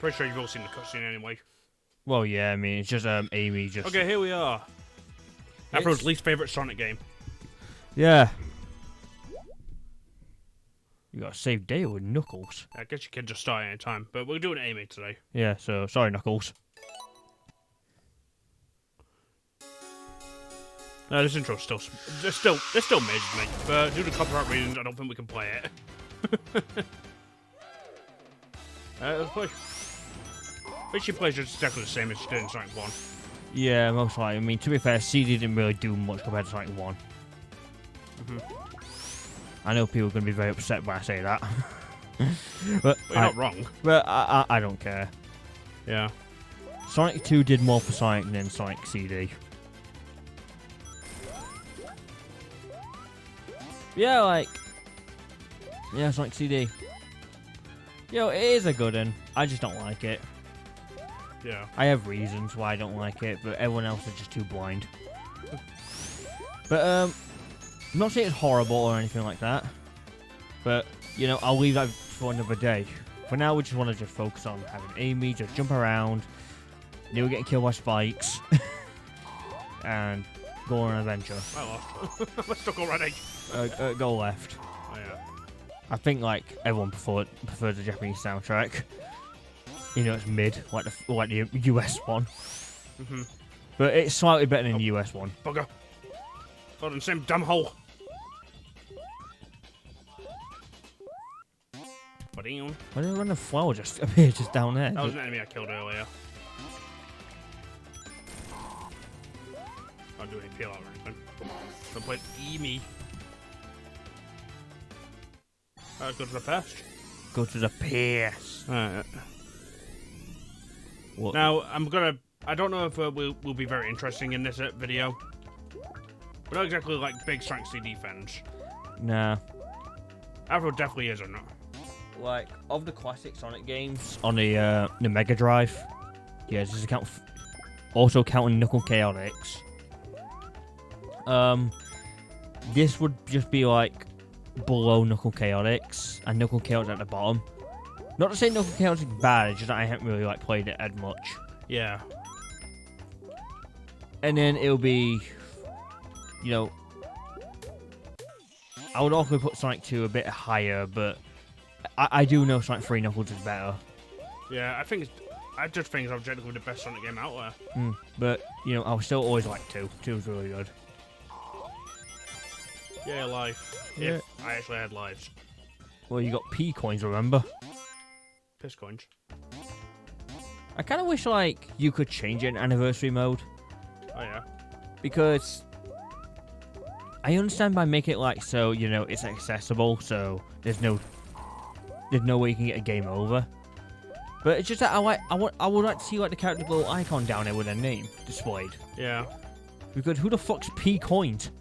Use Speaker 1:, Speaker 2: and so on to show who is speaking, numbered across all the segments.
Speaker 1: Pretty sure you've all seen the cutscene anyway.
Speaker 2: Well, yeah, I mean, it's just Amy just...
Speaker 1: Okay, here we are. Afro's least favourite Sonic game.
Speaker 2: Yeah. You got to save Dale with Knuckles.
Speaker 1: I guess you can just start any time, but we're doing Amy today.
Speaker 2: Yeah, so, sorry, Knuckles.
Speaker 1: No, this intro's still amazing to me, but due to copyright reasons, I don't think we can play it. Let's play. I think she plays just exactly the same as she did in Sonic 1.
Speaker 2: Yeah, most likely. I mean, to be fair, CD didn't really do much compared to Sonic 1. I know people are going to be very upset when I say that. But
Speaker 1: you're not wrong.
Speaker 2: But I don't care.
Speaker 1: Yeah.
Speaker 2: Sonic 2 did more for Sonic than Sonic CD. Yeah, like... Yeah, Sonic CD. Yo, it is a good one. I just don't like it.
Speaker 1: Yeah.
Speaker 2: I have reasons why I don't like it, but everyone else is just too blind. But, I'm not saying it's horrible or anything like that. But, you know, I'll leave that for another day. For now, we just want to just focus on having Amy just jump around, nearly getting killed by spikes, and go on an adventure.
Speaker 1: I lost. I'm stuck already.
Speaker 2: Go left.
Speaker 1: Oh, yeah.
Speaker 2: I think, like, everyone prefers the Japanese soundtrack. You know, it's mid, like the US one. But it's slightly better than the US one.
Speaker 1: Bugger. Got in the same damn hole. Why did
Speaker 2: a random flower just appear just down there?
Speaker 1: That was an enemy I killed earlier. Not doing any peel out or anything. Don't play Amy. Go to the past.
Speaker 2: Go to the past.
Speaker 1: What? Now, I don't know if we'll be very interesting in this video. We're not exactly like big Sonic CD fans.
Speaker 2: Nah.
Speaker 1: Afro definitely isn't.
Speaker 2: Like, of the classic Sonic games on the Mega Drive, yeah, this is also counting Knuckle Chaotix. This would just be like below Knuckle Chaotix, and Knuckle Chaotix at the bottom. Not to say Knuckle Chaotix is bad, it's just that I haven't really like played it as much.
Speaker 1: Yeah.
Speaker 2: And then it'll be, you know, I would also put Sonic 2 a bit higher, but I do know Sonic 3 Knuckles is better.
Speaker 1: Yeah, I just think it's objectively the best Sonic game out there.
Speaker 2: But, you know, I'll still always like 2. 2 is really good.
Speaker 1: Yeah, life.
Speaker 2: Yeah.
Speaker 1: If I actually had lives.
Speaker 2: Well, you got P coins, remember?
Speaker 1: Piss coins.
Speaker 2: I kind of wish, like, you could change it in anniversary mode.
Speaker 1: Oh, yeah.
Speaker 2: Because I understand by making it, like, so, you know, it's accessible, so there's no way you can get a game over. But it's just that I would like to see, like, the character's little icon down there with their name displayed.
Speaker 1: Yeah.
Speaker 2: Because who the fuck's P coins?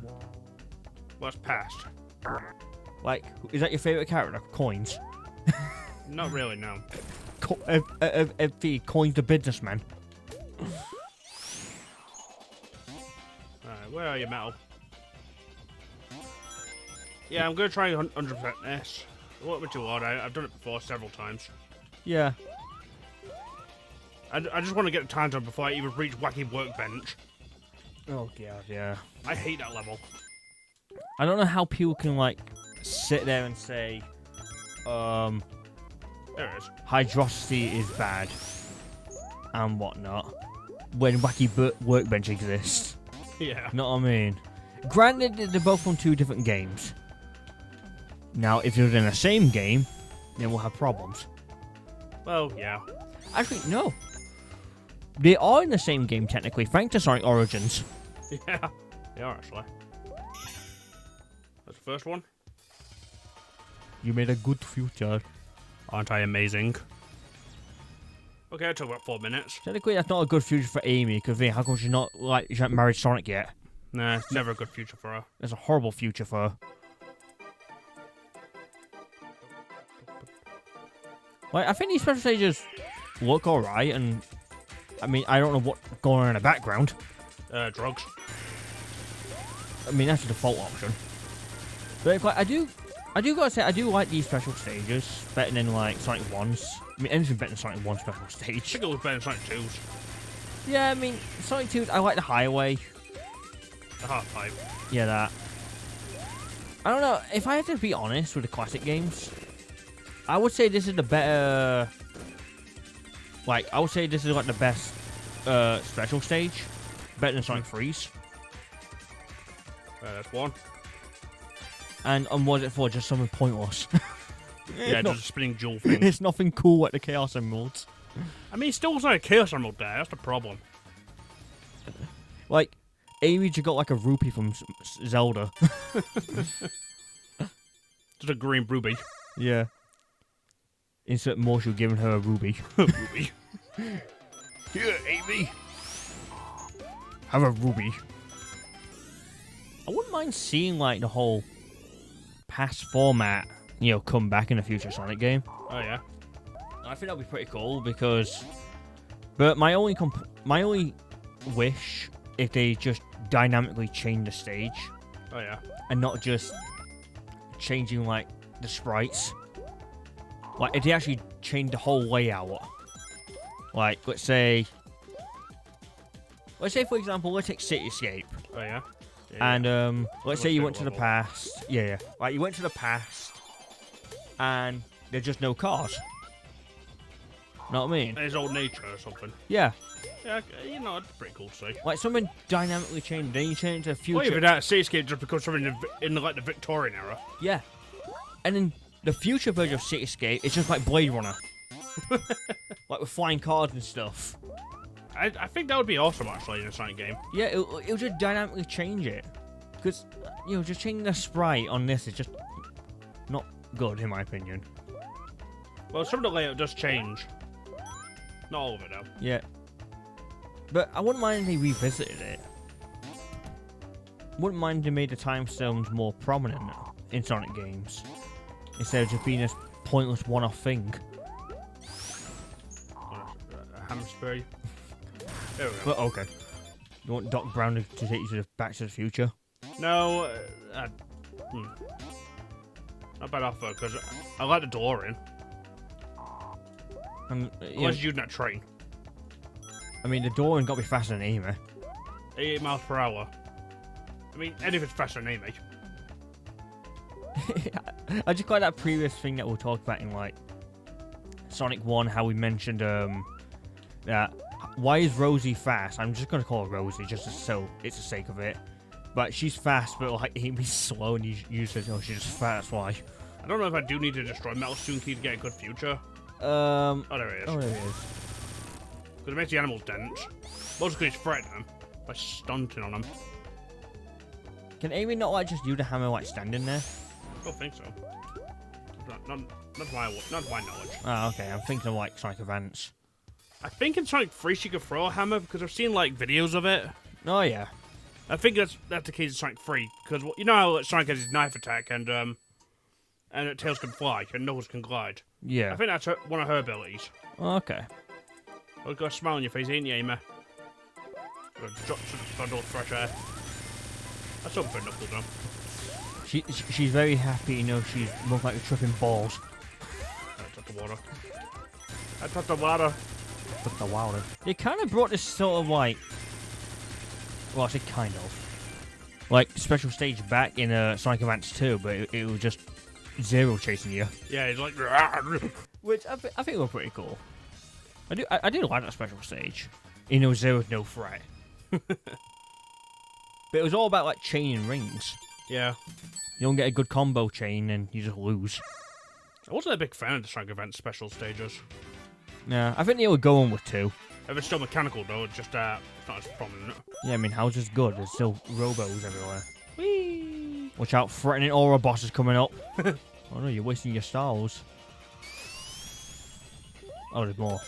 Speaker 1: Well, it's past.
Speaker 2: Like, is that your favourite character? Coins?
Speaker 1: Not really, no.
Speaker 2: FP, Coins the businessman.
Speaker 1: Alright, where are you, Metal? Yeah, I'm going to try 100% this. It won't be too hard. I've done it before several times.
Speaker 2: Yeah.
Speaker 1: I just want to get the time done before I even reach Wacky Workbench.
Speaker 2: Oh, God, yeah.
Speaker 1: I hate that level.
Speaker 2: I don't know how people can, like, sit there and say,
Speaker 1: there it is.
Speaker 2: Hydrosity is bad and whatnot when Wacky Workbench exists.
Speaker 1: Yeah.
Speaker 2: Know what I mean? Granted, they're both from 2 different games. Now, if they're in the same game, then we'll have problems.
Speaker 1: Well, yeah.
Speaker 2: Actually, no. They are in the same game, technically, thanks to Sonic Origins.
Speaker 1: Yeah, they are, actually. That's the first one.
Speaker 2: You made a good future.
Speaker 1: Aren't I amazing? Okay, it took about 4 minutes.
Speaker 2: Technically, that's not a good future for Amy, because how come she's not, like, she hasn't married Sonic yet?
Speaker 1: Nah, it's never a good future for her.
Speaker 2: It's a horrible future for her. Like, I think these special stages look alright, and I mean, I don't know what's going on in the background.
Speaker 1: Drugs.
Speaker 2: I mean, that's the default option. But like, I do I do gotta say, I do like these special stages better than like Sonic 1's. I mean, anything better than Sonic 1 special
Speaker 1: I
Speaker 2: stage.
Speaker 1: think it was better than Sonic 2's.
Speaker 2: Yeah, I mean, Sonic 2's, I like the highway.
Speaker 1: The half pipe.
Speaker 2: Yeah, that. I don't know, if I had to be honest with the classic games, I would say this is the better... Like, I would say this is like the best special stage. Better than Sonic 3's.
Speaker 1: That's one.
Speaker 2: And what is it for? Just something pointless.
Speaker 1: Yeah, just a spinning jewel thing.
Speaker 2: It's nothing cool like the Chaos Emeralds.
Speaker 1: I mean, it still was like a Chaos Emerald there. That's the problem.
Speaker 2: Like, Amy just got like a rupee from Zelda.
Speaker 1: Just a green ruby.
Speaker 2: Yeah. Insert Marshall giving her a ruby.
Speaker 1: Ruby. Here, Amy.
Speaker 2: Have a ruby. I wouldn't mind seeing like the whole past format, you know, come back in a future Sonic game.
Speaker 1: Oh yeah.
Speaker 2: I think that'd be pretty cool because, but my only wish if they just dynamically change the stage
Speaker 1: Oh yeah.
Speaker 2: and not just changing like the sprites. Like if they actually change the whole layout. Like let's say for example, let's take Cityscape.
Speaker 1: Oh yeah.
Speaker 2: And let's say you went to the
Speaker 1: level.
Speaker 2: past. Yeah. Like you went to the past, and there's just no cars. Know what I mean?
Speaker 1: His old nature or something.
Speaker 2: Yeah.
Speaker 1: Yeah, you know, it's pretty cool to see.
Speaker 2: Like something dynamically changed. Then you change to future.
Speaker 1: Well, even that Cityscape just becomes something in like the Victorian era.
Speaker 2: Yeah. And then the future version of Cityscape is just like Blade Runner. Like with flying cars and stuff.
Speaker 1: I think that would be awesome actually in a Sonic game.
Speaker 2: Yeah, it'll just dynamically change it. Because, you know, just changing the sprite on this is just not good in my opinion.
Speaker 1: Well, some of the layout does change. Not all of it though.
Speaker 2: Yeah. But I wouldn't mind if they revisited it. Wouldn't mind if they made the time stones more prominent in Sonic games. Instead of just being this pointless one-off thing.
Speaker 1: A hammer spray. There we go.
Speaker 2: But okay. You want Doc Brown to take you to Back to the Future?
Speaker 1: No, not bad offer because I like the DeLorean.
Speaker 2: Yeah,
Speaker 1: Unless you're using that train.
Speaker 2: I mean, the DeLorean got to be faster than Amy.
Speaker 1: 88 miles per hour. I mean, anything's faster than Amy.
Speaker 2: I just like that previous thing that we'll talk about in like Sonic 1, how we mentioned that why is Rosie fast? I'm just gonna call her Rosie just so it's the sake of it. But she's fast, but like Amy's slow, and you said, oh, she's just fast. Why?
Speaker 1: I don't know if I do need to destroy Metal Stone Key to get a good future.
Speaker 2: Oh,
Speaker 1: Oh, there it is.
Speaker 2: there it is.
Speaker 1: Because it makes the animals dense. Mostly it's threatening them by stunting on them.
Speaker 2: Can Amy not like just use the hammer like standing there?
Speaker 1: I don't think so. Not to my knowledge.
Speaker 2: Oh, okay. I'm thinking of like Sonic Advance.
Speaker 1: I think in Sonic 3 she could throw a hammer because I've seen like videos of it.
Speaker 2: Oh yeah.
Speaker 1: I think that's the case in Sonic 3 because you know how Sonic has his knife attack and Tails can fly and Knuckles can glide.
Speaker 2: Yeah.
Speaker 1: I think that's one of her abilities.
Speaker 2: Okay.
Speaker 1: Well, got a smile on your face, ain't you, Amy? Got a bundle of fresh air. That's something for Knuckles, though.
Speaker 2: She's very happy, you know. She's more like tripping balls.
Speaker 1: I touched the water. I touched the water.
Speaker 2: But the wilder. They kind of brought this sort of like, well, I say kind of, like special stage back in Sonic Advance 2, but it was just Zero chasing you.
Speaker 1: Yeah, he's like.
Speaker 2: Which I think were pretty cool. I do like that special stage. You know, Zero's no threat. But it was all about like chaining rings.
Speaker 1: Yeah.
Speaker 2: You don't get a good combo chain and you just lose.
Speaker 1: I wasn't a big fan of the Sonic Advance special stages.
Speaker 2: Yeah, I think they were going with 2.
Speaker 1: If it's still mechanical though, it's just it's not as prominent.
Speaker 2: Yeah, I mean, how's this good? There's still robos everywhere.
Speaker 1: Whee!
Speaker 2: Watch out, threatening aura bosses coming up. Oh no, you're wasting your stars. Oh, there's more.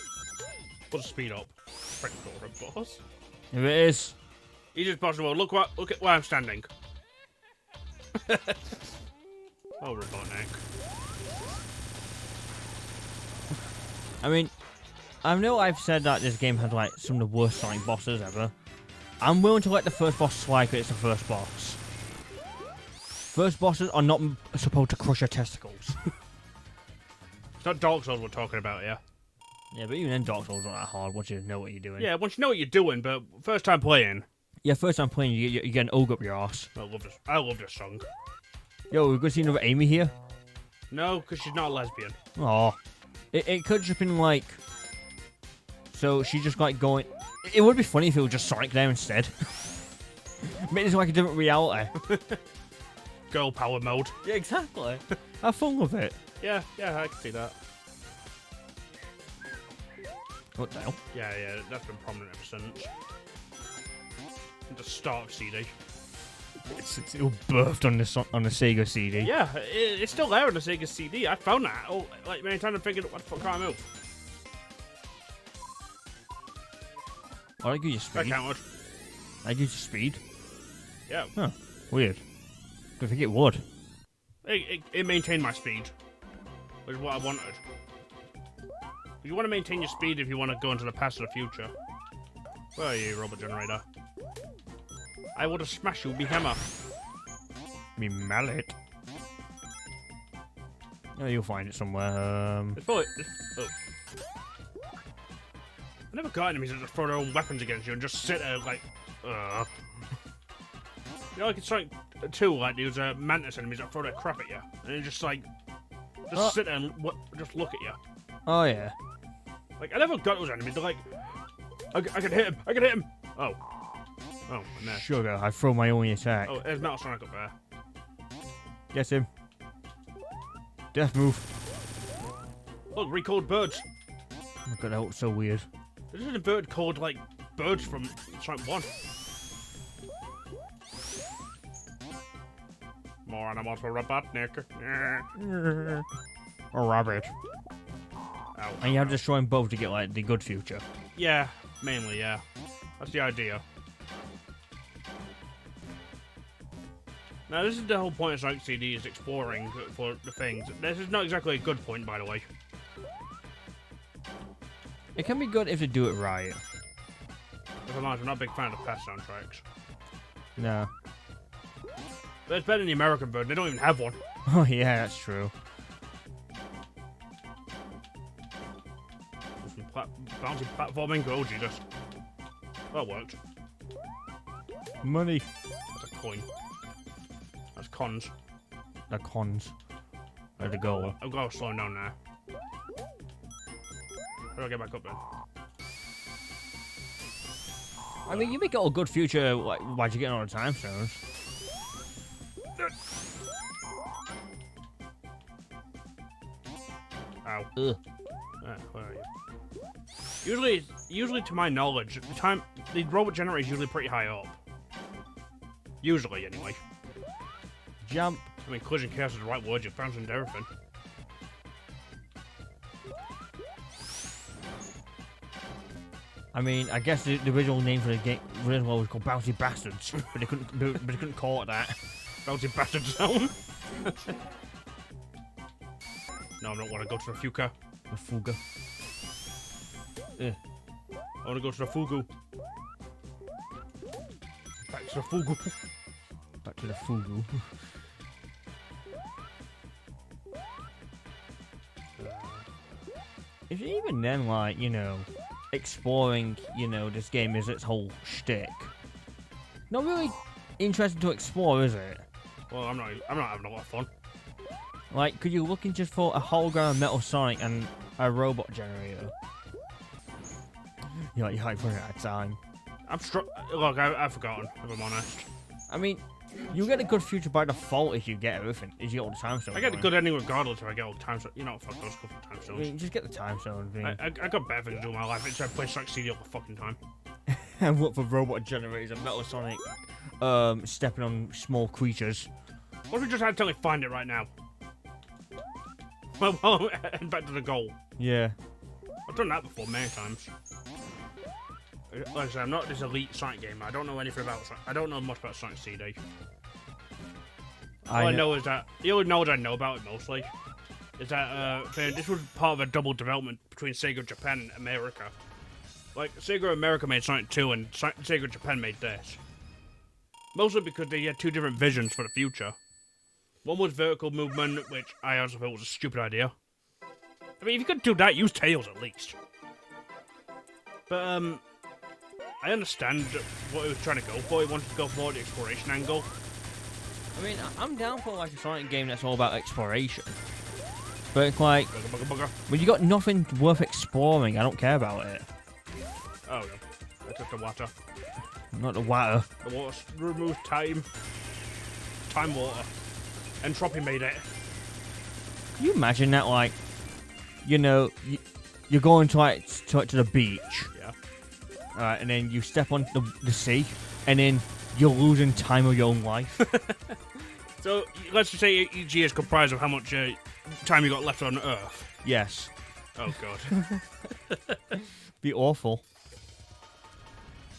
Speaker 1: Put the speed up. Freaking Dora boss.
Speaker 2: If it is.
Speaker 1: He's just possible. Look at where I'm standing. Oh, Robotnik.
Speaker 2: I mean, I know I've said that this game has like some of the worst Sonic bosses ever. I'm willing to let the first boss slide because it's the first boss. First bosses are not supposed to crush your testicles.
Speaker 1: It's not Dark Souls we're talking about, yeah.
Speaker 2: Yeah, but even then, Dark Souls aren't that hard once you know what you're doing.
Speaker 1: Yeah, once you know what you're doing, but first time playing.
Speaker 2: Yeah, first time playing, you get an ogre up your arse.
Speaker 1: I love this song.
Speaker 2: Yo, we're gonna see another Amy here.
Speaker 1: No, because she's not a lesbian.
Speaker 2: Oh, it could just been like. So she just like going. It would be funny if it was just Sonic there instead. Make this like a different reality.
Speaker 1: Girl power mode.
Speaker 2: Yeah, exactly. Have fun with it.
Speaker 1: Yeah, I can see that.
Speaker 2: What the hell?
Speaker 1: Yeah, that's been prominent ever since. The start of CD.
Speaker 2: It's all birthed on the Sega CD.
Speaker 1: Yeah, it's still there on the Sega CD. I found that like many times and figured what the fuck can I move?
Speaker 2: I like your
Speaker 1: That
Speaker 2: speed.
Speaker 1: counted.
Speaker 2: I give you speed.
Speaker 1: Yeah.
Speaker 2: Huh. Weird. I think it would.
Speaker 1: It maintained my speed, which is what I wanted. You want to maintain your speed if you want to go into the past or the future. Where are you, robot generator? I would have smashed you with my hammer.
Speaker 2: Me mallet. Oh, you'll find it somewhere.
Speaker 1: It's probably... Oh. I never got enemies that just throw their own weapons against you and just sit there like... You know, like it's like 2, like these mantis enemies that throw their crap at you. And you just like... Just sit there and just look at you.
Speaker 2: Oh, yeah.
Speaker 1: Like, I never got those enemies. They're like... I can hit him! I can hit him! Oh. Oh, I'm there.
Speaker 2: Sugar, I throw my only attack.
Speaker 1: Oh, there's Metal Sonic up there.
Speaker 2: Get him. Death move.
Speaker 1: Look, recalled birds.
Speaker 2: Oh my god, that looks so weird.
Speaker 1: This is a bird called, like, birds from Sonic 1. More animals for Robotnik.
Speaker 2: Or rabbit.
Speaker 1: Ow.
Speaker 2: And you have to destroy them both to get, like, the good future.
Speaker 1: Yeah, mainly, yeah. That's the idea. Now, this is the whole point of Sonic CD, is exploring for the things. This is not exactly a good point, by the way.
Speaker 2: It can be good if they do it right.
Speaker 1: If I'm honest, I'm not a big fan of the past soundtracks.
Speaker 2: No.
Speaker 1: But it's better than the American version. They don't even have one.
Speaker 2: Oh, yeah, that's true.
Speaker 1: Some bouncy platforming. Oh, Jesus. That worked.
Speaker 2: Money.
Speaker 1: That's a coin. That's cons.
Speaker 2: The cons. Or the goal.
Speaker 1: I've got to slow down now. How do I get back up then?
Speaker 2: I mean, you make it all good future, like, why'd you get all the time stones?
Speaker 1: Ow.
Speaker 2: Ugh.
Speaker 1: Where are you? Usually, to my knowledge, the robot generator is usually pretty high up. Usually, anyway.
Speaker 2: Jump.
Speaker 1: I mean, collision chaos is the right word. You found some everything.
Speaker 2: I mean, I guess the original name for the game original was called Bouncy Bastards, but they couldn't call it that.
Speaker 1: Bouncy Bastard Zone. No, I don't want to go to the Fuka.
Speaker 2: The Fuga.
Speaker 1: I want to go to the Fugu. Back to the Fugu.
Speaker 2: Back to the Fugu. If even then, like, you know, exploring, you know, this game is its whole shtick. Not really interesting to explore, is it?
Speaker 1: Well, I'm not having a lot of fun.
Speaker 2: Like, could you looking just for a hologram Metal Sonic and a robot generator? You're like running out of time.
Speaker 1: Look, I've forgotten, if I'm honest.
Speaker 2: I mean, you get a good future by default if you get everything. If you get all the time stones.
Speaker 1: I get a good ending regardless if I get all the time stones. You know what, fuck those couple of time
Speaker 2: I
Speaker 1: stones.
Speaker 2: mean, just get the time stone thing.
Speaker 1: I got better things to do in my life. It's I play Sonic CD all the fucking time.
Speaker 2: And look for robot generators and Metal Sonic stepping on small creatures.
Speaker 1: What if we just accidentally find it right now? Well, head back to the goal.
Speaker 2: Yeah.
Speaker 1: I've done that before many times. Like I said, I'm not this elite Sonic gamer. I don't know anything about Sonic. I don't know much about Sonic CD. All I know is that the only knowledge I know about it mostly is that this was part of a double development between Sega Japan and America. Like Sega America made Sonic 2 and Sega Japan made this. Mostly because they had two different visions for the future. One was vertical movement, which I also thought was a stupid idea. I mean, if you could do that, use tails at least. But, I understand what he was trying to go for. He wanted to go for the exploration angle.
Speaker 2: I mean, I'm down for like a Sonic game that's all about exploration. But it's like, when you got nothing worth exploring, I don't care about it.
Speaker 1: Oh, no. I took the water.
Speaker 2: Not the water.
Speaker 1: The water removes time. Time water. Entropy made it.
Speaker 2: Can you imagine that, like, you know, you're going to the beach.
Speaker 1: Yeah.
Speaker 2: Alright, and then you step on the sea, and then you're losing time of your own life.
Speaker 1: So, let's just say each year is comprised of how much time you got left on Earth.
Speaker 2: Yes.
Speaker 1: Oh, God.
Speaker 2: Be awful.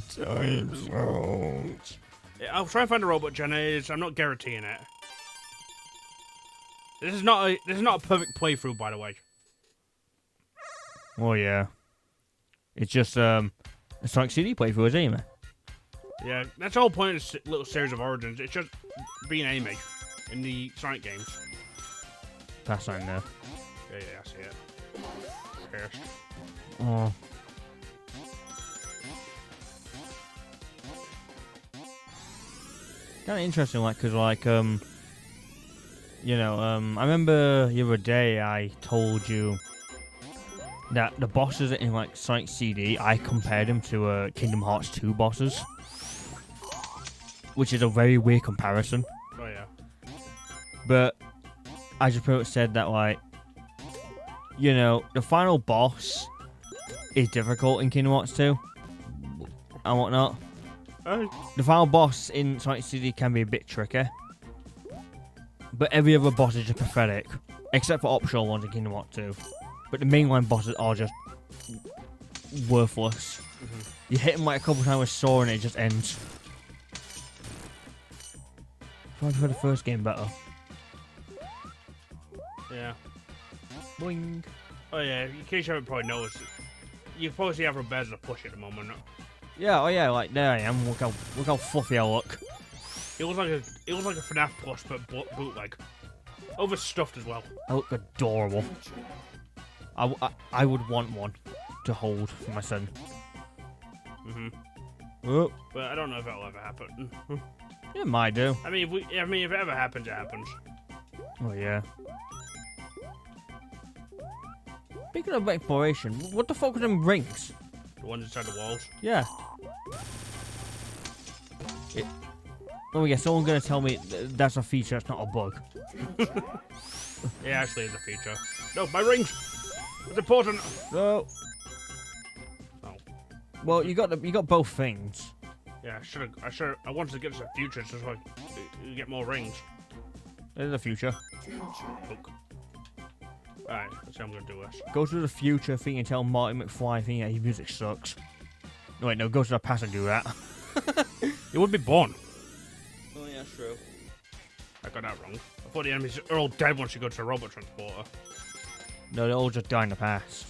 Speaker 1: Time zones. Yeah, I'll try and find a robot generator. I'm not guaranteeing it. This is not a perfect playthrough, by the way.
Speaker 2: Oh yeah. It's just a Sonic CD playthrough, isn't it?
Speaker 1: Yeah, that's the whole point of this little series of Origins. It's just being Amy in the Sonic games.
Speaker 2: Pass sign there.
Speaker 1: Yeah, I see it. Cursed.
Speaker 2: Oh. Kind of interesting, like, cause like I remember the other day I told you that the bosses in like Sonic CD, I compared them to Kingdom Hearts 2 bosses, which is a very weird comparison.
Speaker 1: Oh yeah.
Speaker 2: But I just pretty much said that, like, the final boss is difficult in Kingdom Hearts 2 and whatnot. The final boss in Sonic CD can be a bit tricky, but every other boss is just pathetic, except for optional ones in Kingdom Hearts 2. But the mainline bosses are just worthless.
Speaker 1: Mm-hmm.
Speaker 2: You hit them like a couple times with Saw and it just ends. Tried for the first game better.
Speaker 1: Yeah.
Speaker 2: Boing.
Speaker 1: Oh yeah, in case you haven't probably noticed, you probably see afrobears a push at the moment.
Speaker 2: Yeah, oh yeah, like there I am. Look how fluffy I look.
Speaker 1: It looks like a FNAF plush, but bootleg, overstuffed as well.
Speaker 2: I look adorable. I would want one to hold for my son.
Speaker 1: Mhm.
Speaker 2: Oh.
Speaker 1: But I don't know if that'll ever happen.
Speaker 2: It might do.
Speaker 1: I mean, if it ever happens, it happens.
Speaker 2: Oh yeah. Speaking of exploration, what the fuck are them rings?
Speaker 1: The ones inside the walls.
Speaker 2: Yeah. Oh yeah, someone's gonna tell me that's a feature, that's not a bug.
Speaker 1: It actually is a feature. No, my rings! It's important!
Speaker 2: No.
Speaker 1: Oh.
Speaker 2: Well, you got both things.
Speaker 1: Yeah, I wanted to get to the future so you get more rings.
Speaker 2: There's the future.
Speaker 1: Look. Alright, let's see how I'm gonna do this.
Speaker 2: Go to the future thing and tell Marty McFly thing that his music sucks. No, wait, no, go to the past and do that.
Speaker 1: It would be born.
Speaker 2: Oh yeah, true.
Speaker 1: I got that wrong. I thought the enemies are all dead once you go to the robot transporter.
Speaker 2: No, they all just die in the past.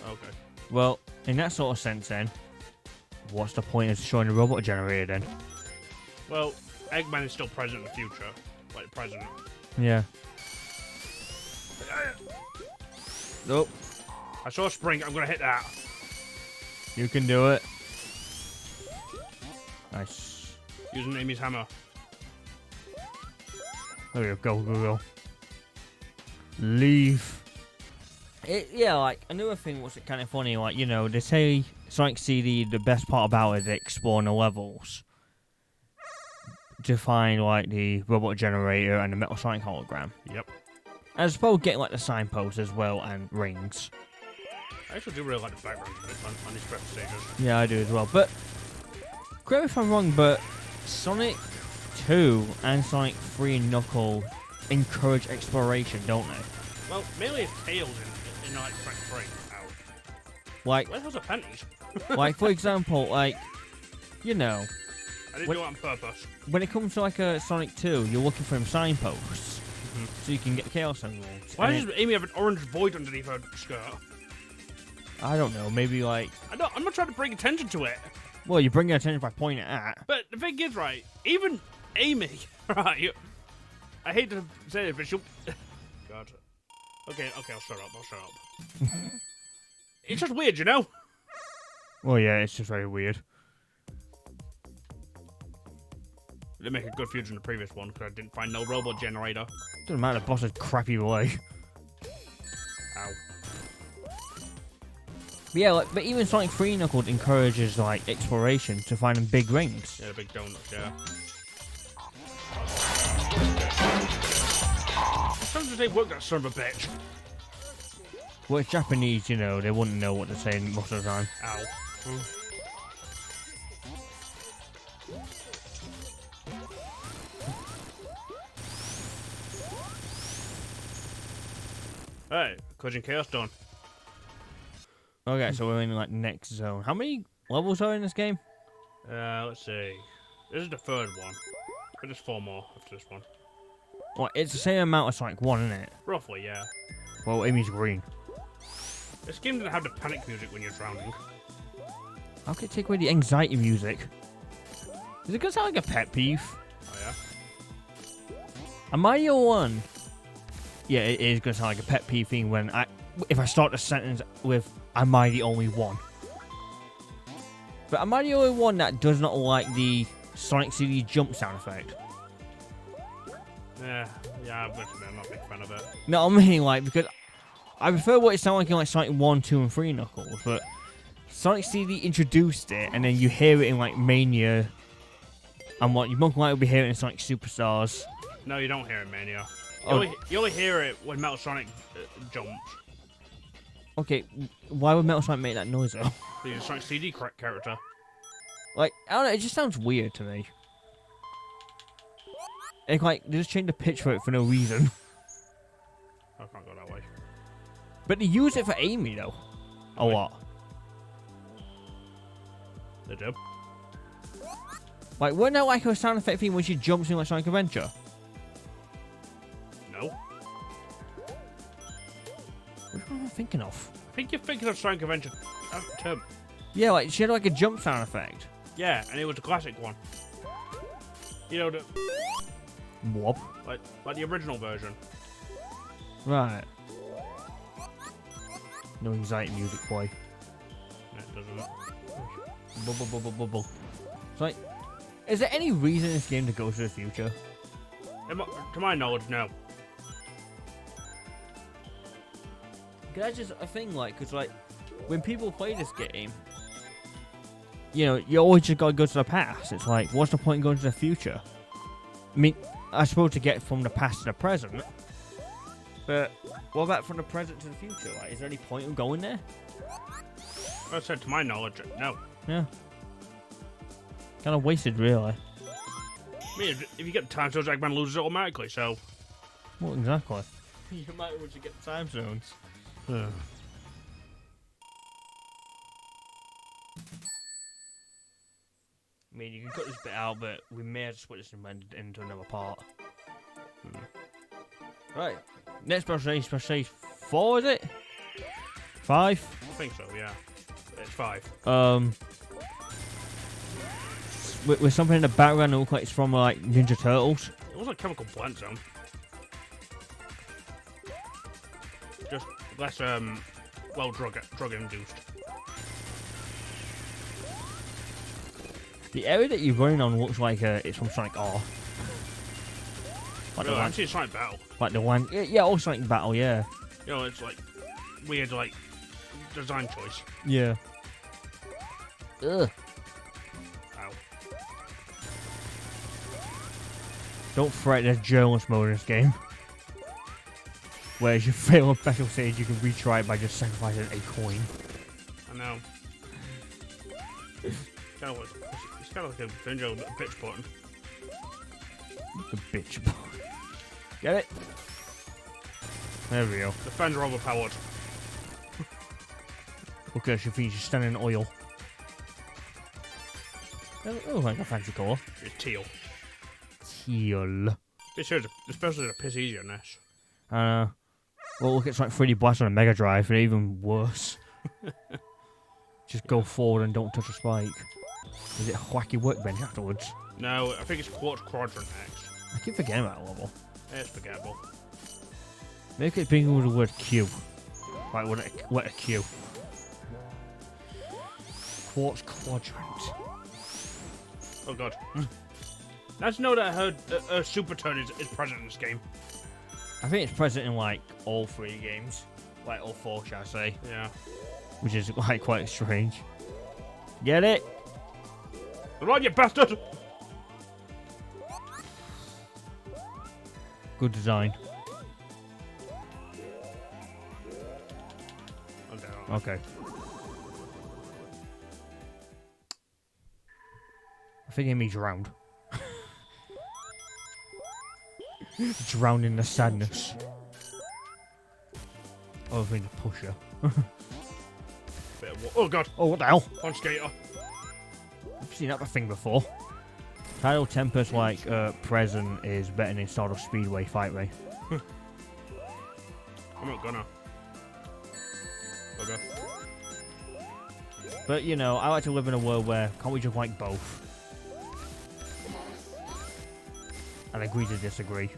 Speaker 1: Okay.
Speaker 2: Well, in that sort of sense then, what's the point of showing the robot generator then?
Speaker 1: Well, Eggman is still present in the future. Like, present.
Speaker 2: Yeah. Nope.
Speaker 1: I saw a spring, I'm gonna hit that.
Speaker 2: You can do it. Nice.
Speaker 1: Using Amy's hammer.
Speaker 2: There we go. Leave. Yeah, like, another thing was kind of funny, like, they say Sonic CD, the best part about it is exploring the levels to find, like, the robot generator and the Metal Sonic hologram.
Speaker 1: Yep.
Speaker 2: And I suppose getting, like, the signposts as well and rings.
Speaker 1: I actually do really like the backgrounds a bit on these prep stages.
Speaker 2: Yeah, I do as well. But, correct me if I'm wrong, but Sonic 2 and Sonic 3 and Knuckles encourage exploration, don't they?
Speaker 1: Well, mainly it's Tails in like Sonic 3. Ow.
Speaker 2: Like,
Speaker 1: Where the hell's the pennies?
Speaker 2: like, for example, like,
Speaker 1: I didn't do it on purpose.
Speaker 2: when it comes to, like, a Sonic 2, you're looking for them signposts, so you can get Chaos Emeralds.
Speaker 1: Why does Amy have an orange void underneath her skirt?
Speaker 2: I don't know, maybe, like...
Speaker 1: I'm not trying to bring attention to it.
Speaker 2: Well, you bring your attention by pointing at.
Speaker 1: But the thing is, right, even Amy, right, I hate to say it, but she'll... God. Okay, I'll shut up. It's just weird, you know?
Speaker 2: Well, yeah, it's just very weird.
Speaker 1: They make a good future in the previous one, because I didn't find no robot generator.
Speaker 2: Doesn't matter, the boss is crappy way.
Speaker 1: Ow.
Speaker 2: But yeah, like, but even Sonic 3 Knuckles encourages like exploration to finding big rings.
Speaker 1: Yeah, big donuts, yeah. Sometimes they work, that son of a bitch.
Speaker 2: Well, it's Japanese, you know, they wouldn't know what to say most of the time.
Speaker 1: Ow. Hey, Collision Chaos done.
Speaker 2: Okay, so we're in like next zone. How many levels are in this game?
Speaker 1: Let's see. This is the third one. But there's 4 more after this one.
Speaker 2: Well, it's the same amount as Sonic 1, isn't it?
Speaker 1: Roughly, yeah.
Speaker 2: Well, Amy's green.
Speaker 1: This game doesn't have the panic music when you're drowning.
Speaker 2: How can it take away the anxiety music? Is it gonna sound like a pet peeve?
Speaker 1: Oh, yeah?
Speaker 2: A Mario 1. Yeah, it is gonna sound like a pet peeve thing when if I start a sentence with "Am I the only one?" But am I the only one that does not like the Sonic CD jump sound effect?
Speaker 1: Yeah, I'm not a big fan of it.
Speaker 2: No, I mean like because I prefer what it sounds like in like Sonic 1, 2, and 3 Knuckles, but Sonic CD introduced it, and then you hear it in like Mania, and what you most likely will be hearing in Sonic Superstars.
Speaker 1: No, you don't hear it, Mania.
Speaker 2: Oh.
Speaker 1: You only hear it when Metal Sonic jumps.
Speaker 2: Okay, why would Metal Sonic make that noise though?
Speaker 1: He's a Sonic CD character.
Speaker 2: Like, I don't know, it just sounds weird to me. It's like, they just changed the pitch for it for no reason.
Speaker 1: I can't go that way.
Speaker 2: But they use it for Amy though. A lot.
Speaker 1: They do.
Speaker 2: Like, wasn't that like a sound effect thing when she jumps in like Sonic Adventure?
Speaker 1: No.
Speaker 2: Which one am I thinking of?
Speaker 1: I think you're thinking of Sonic Adventure. Tim.
Speaker 2: Yeah, like, she had like a jump sound effect.
Speaker 1: Yeah, and it was the classic one. You know, the
Speaker 2: Whoop.
Speaker 1: like the original version.
Speaker 2: Right. No anxiety music play.
Speaker 1: Yeah, it doesn't.
Speaker 2: Bubble, bubble, bubble. So, like, is there any reason this game to go to the future?
Speaker 1: To my knowledge, no.
Speaker 2: Cause that's just a thing, like, cause like, when people play this game, you know, you always just gotta go to the past. It's like, what's the point in going to the future? I mean, I suppose to get from the past to the present, but what about from the present to the future? Like, is there any point in going there?
Speaker 1: I said, to my knowledge, no.
Speaker 2: Yeah. Kind of wasted, really.
Speaker 1: I mean, if you get the time zones, Eggman loses it automatically, so...
Speaker 2: Well, exactly. You might want to get the time zones. I mean, you can cut this bit out, but we may have to split this into another part. Right. Next special stage 4, is it? 5?
Speaker 1: I think so, yeah. It's 5.
Speaker 2: With something in the background that looks like it's from, like, Ninja Turtles.
Speaker 1: It was like Chemical Plant Zone. Just less, well, drug-induced.
Speaker 2: The area that you're running on looks like it's from Sonic R. Like
Speaker 1: No, actually, it's Sonic Battle.
Speaker 2: Like the one, yeah, all Sonic Battle, yeah.
Speaker 1: You know, it's like weird, like design choice.
Speaker 2: Yeah. Ugh.
Speaker 1: Ow.
Speaker 2: Don't fret, there's journalist mode in this game. Where if you fail a special stage, you can retry it by just sacrificing a coin.
Speaker 1: I know. It's kind of like a Benjo bitch button.
Speaker 2: The bitch button. Get it? There we go.
Speaker 1: The fans are overpowered.
Speaker 2: Okay, she thinks she's standing in oil. Oh, like a fancy colour.
Speaker 1: It's teal.
Speaker 2: Teal.
Speaker 1: This here's especially a piss easier than this.
Speaker 2: Well, look, it's like 3D Blast on a Mega Drive, and even worse. Just go forward and don't touch a spike. Is it Wacky Workbench afterwards?
Speaker 1: No, I think it's Quartz Quadrant next.
Speaker 2: I keep forgetting about that level.
Speaker 1: Yeah, it's forgettable.
Speaker 2: Make it bigger with the word Q. Right, what a Q. Quartz Quadrant.
Speaker 1: Oh god. Nice to know that I heard Super Turd is present in this game.
Speaker 2: I think it's present in like all 3 games. Like all 4, shall I say.
Speaker 1: Yeah.
Speaker 2: Which is like quite strange. Get it?
Speaker 1: Come on, you bastard!
Speaker 2: Good design. Okay. I think Amy's drowned. Drowned in the sadness. Oh, I think to push her.
Speaker 1: Oh god.
Speaker 2: Oh, what the hell?
Speaker 1: Punch Skater.
Speaker 2: I've seen that thing before. Tidal Tempest, like, present is better than Stardust Speedway Fight Ray.
Speaker 1: I'm not gonna. Okay.
Speaker 2: But, you know, I like to live in a world where can't we just like both? And agree to disagree.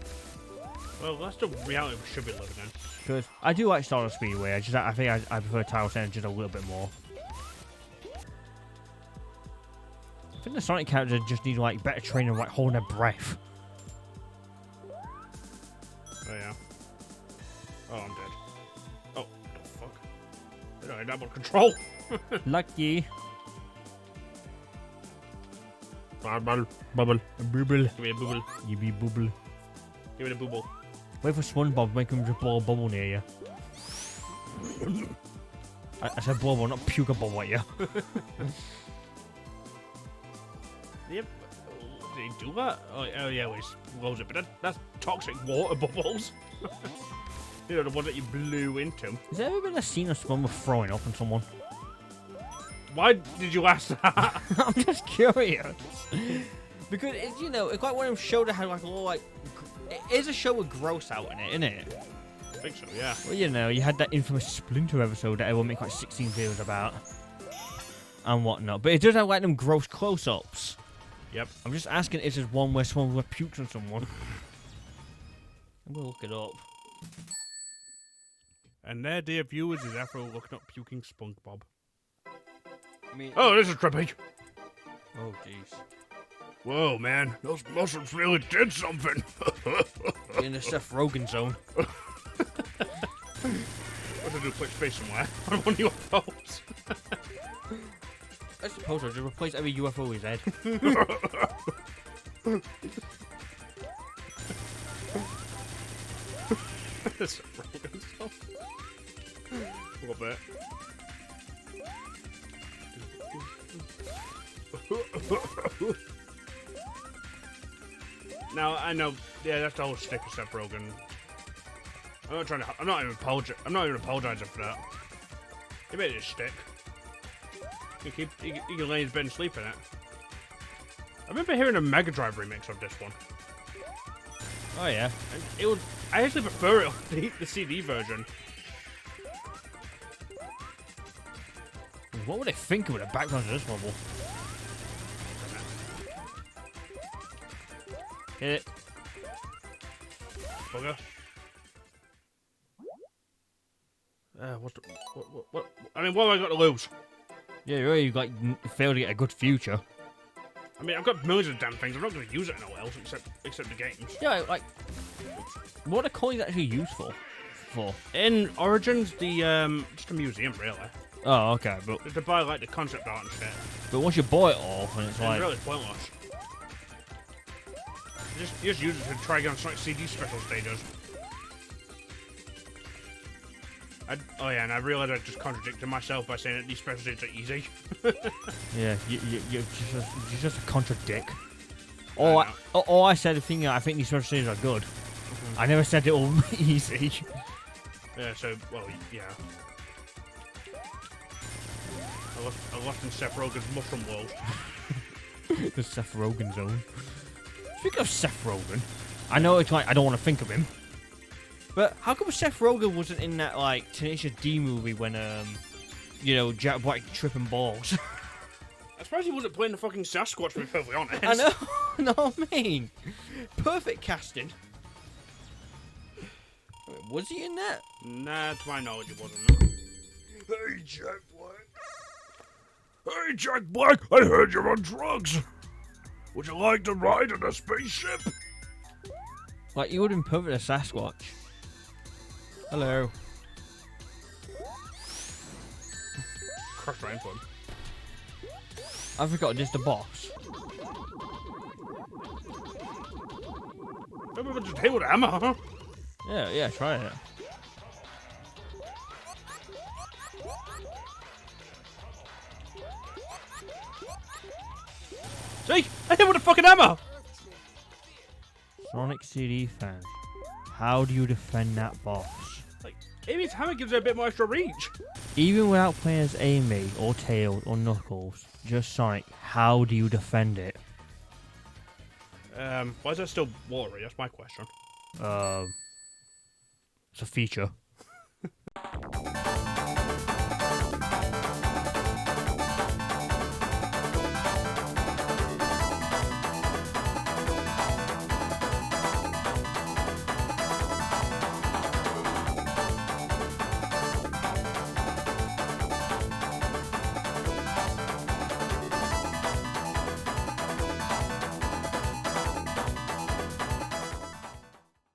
Speaker 1: Well, that's the reality we should be living in.
Speaker 2: Because I do like Stardust Speedway, I think I prefer Tidal Tempest just a little bit more. I think the Sonic characters just need like better training, like holding their breath.
Speaker 1: Oh yeah. Oh, I'm dead. Oh, what the fuck? I don't have double control.
Speaker 2: Lucky.
Speaker 1: Bubble. Bubble.
Speaker 2: Bubble.
Speaker 1: Give me a bubble.
Speaker 2: You be bubble.
Speaker 1: Give me the bubble.
Speaker 2: Wait for SpongeBob, make him just blow a bubble near you. I said blow a bubble, not puke a bubble at you.
Speaker 1: Yep. Did he do that? Oh yeah, well, he blows it, but that's toxic water bubbles. You know, the one that you blew into.
Speaker 2: Has there ever been a scene of SpongeBob throwing up on someone?
Speaker 1: Why did you ask that?
Speaker 2: I'm just curious. Because, it's, you know, it's like one of them shows that had like a little, like... It is a show with gross out in it, isn't it?
Speaker 1: I think so, yeah.
Speaker 2: Well, you know, you had that infamous Splinter episode that everyone made like 16 videos about. And whatnot. But it does have like them gross close-ups.
Speaker 1: Yep.
Speaker 2: I'm just asking, is there one where someone pukes on someone? I'm gonna look it up.
Speaker 1: And there, dear viewers, is Afro looking up puking SpongeBob.
Speaker 2: I mean,
Speaker 1: oh, this is trippy.
Speaker 2: Oh, jeez.
Speaker 1: Whoa, man. Those mushrooms really did something.
Speaker 2: In the Seth Rogen Zone.
Speaker 1: What to do? Put space somewhere on one of your posts.
Speaker 2: I suppose I'll just replace every UFO with his head.
Speaker 1: That's Rogen Zone. A little bit. Now I know, yeah, that's the whole stick of Seth Rogen. I'm not even apologizing for that. He made it a stick. You can lay in his bed and sleep in it. I remember hearing a Mega Drive remix of this one.
Speaker 2: Oh yeah.
Speaker 1: And I actually prefer it on the CD version.
Speaker 2: What would they think of the background of this level? Hit it.
Speaker 1: Bugger. What? I mean, what have I got to lose?
Speaker 2: Yeah, you really like failed to get a good future.
Speaker 1: I mean, I've got millions of damn things. I'm not going to use it anywhere else except the games.
Speaker 2: Yeah, like, what are coins actually used for?
Speaker 1: In Origins, just a museum, really.
Speaker 2: Oh, okay, but
Speaker 1: Just to buy like the concept art and shit.
Speaker 2: once you buy it all, and it's like,
Speaker 1: really pointless. You just use it to try again on Sonic CD special stages. Oh yeah, and I realized I just contradicted myself by saying that these special stages are easy.
Speaker 2: yeah, you're just a contradict. All I said, I think these special stages are good. I never said it all easy.
Speaker 1: Yeah, so, well, yeah. I lost in Seth Rogen's mushroom world.
Speaker 2: The Seth Rogen Zone. Speaking of Seth Rogen, I know it's like I don't want to think of him, but how come Seth Rogen wasn't in that like Tenacious D movie when you know, Jack Black tripping balls?
Speaker 1: I suppose he wasn't playing the fucking Sasquatch, to be perfectly honest.
Speaker 2: I know. know what I mean? Perfect casting. Was he in that?
Speaker 1: Nah, to my knowledge, it wasn't.
Speaker 3: Hey, Jack Black. Hey, Jack Black, I heard you're on drugs. Would you like to ride in a spaceship?
Speaker 2: Like, you would have been perfect as Sasquatch. Hello.
Speaker 1: Crushed right into him.
Speaker 2: I forgot, just the boss.
Speaker 1: Maybe we just hit with a hammer, huh?
Speaker 2: Yeah, try it.
Speaker 1: See? I hit with a fucking hammer!
Speaker 2: Sonic CD fan. How do you defend that boss?
Speaker 1: Like, Amy's hammer gives it a bit more extra reach.
Speaker 2: Even without playing as Amy, or Tails, or Knuckles, just Sonic, how do you defend it?
Speaker 1: Why is there still watery? That's my question.
Speaker 2: It's a feature.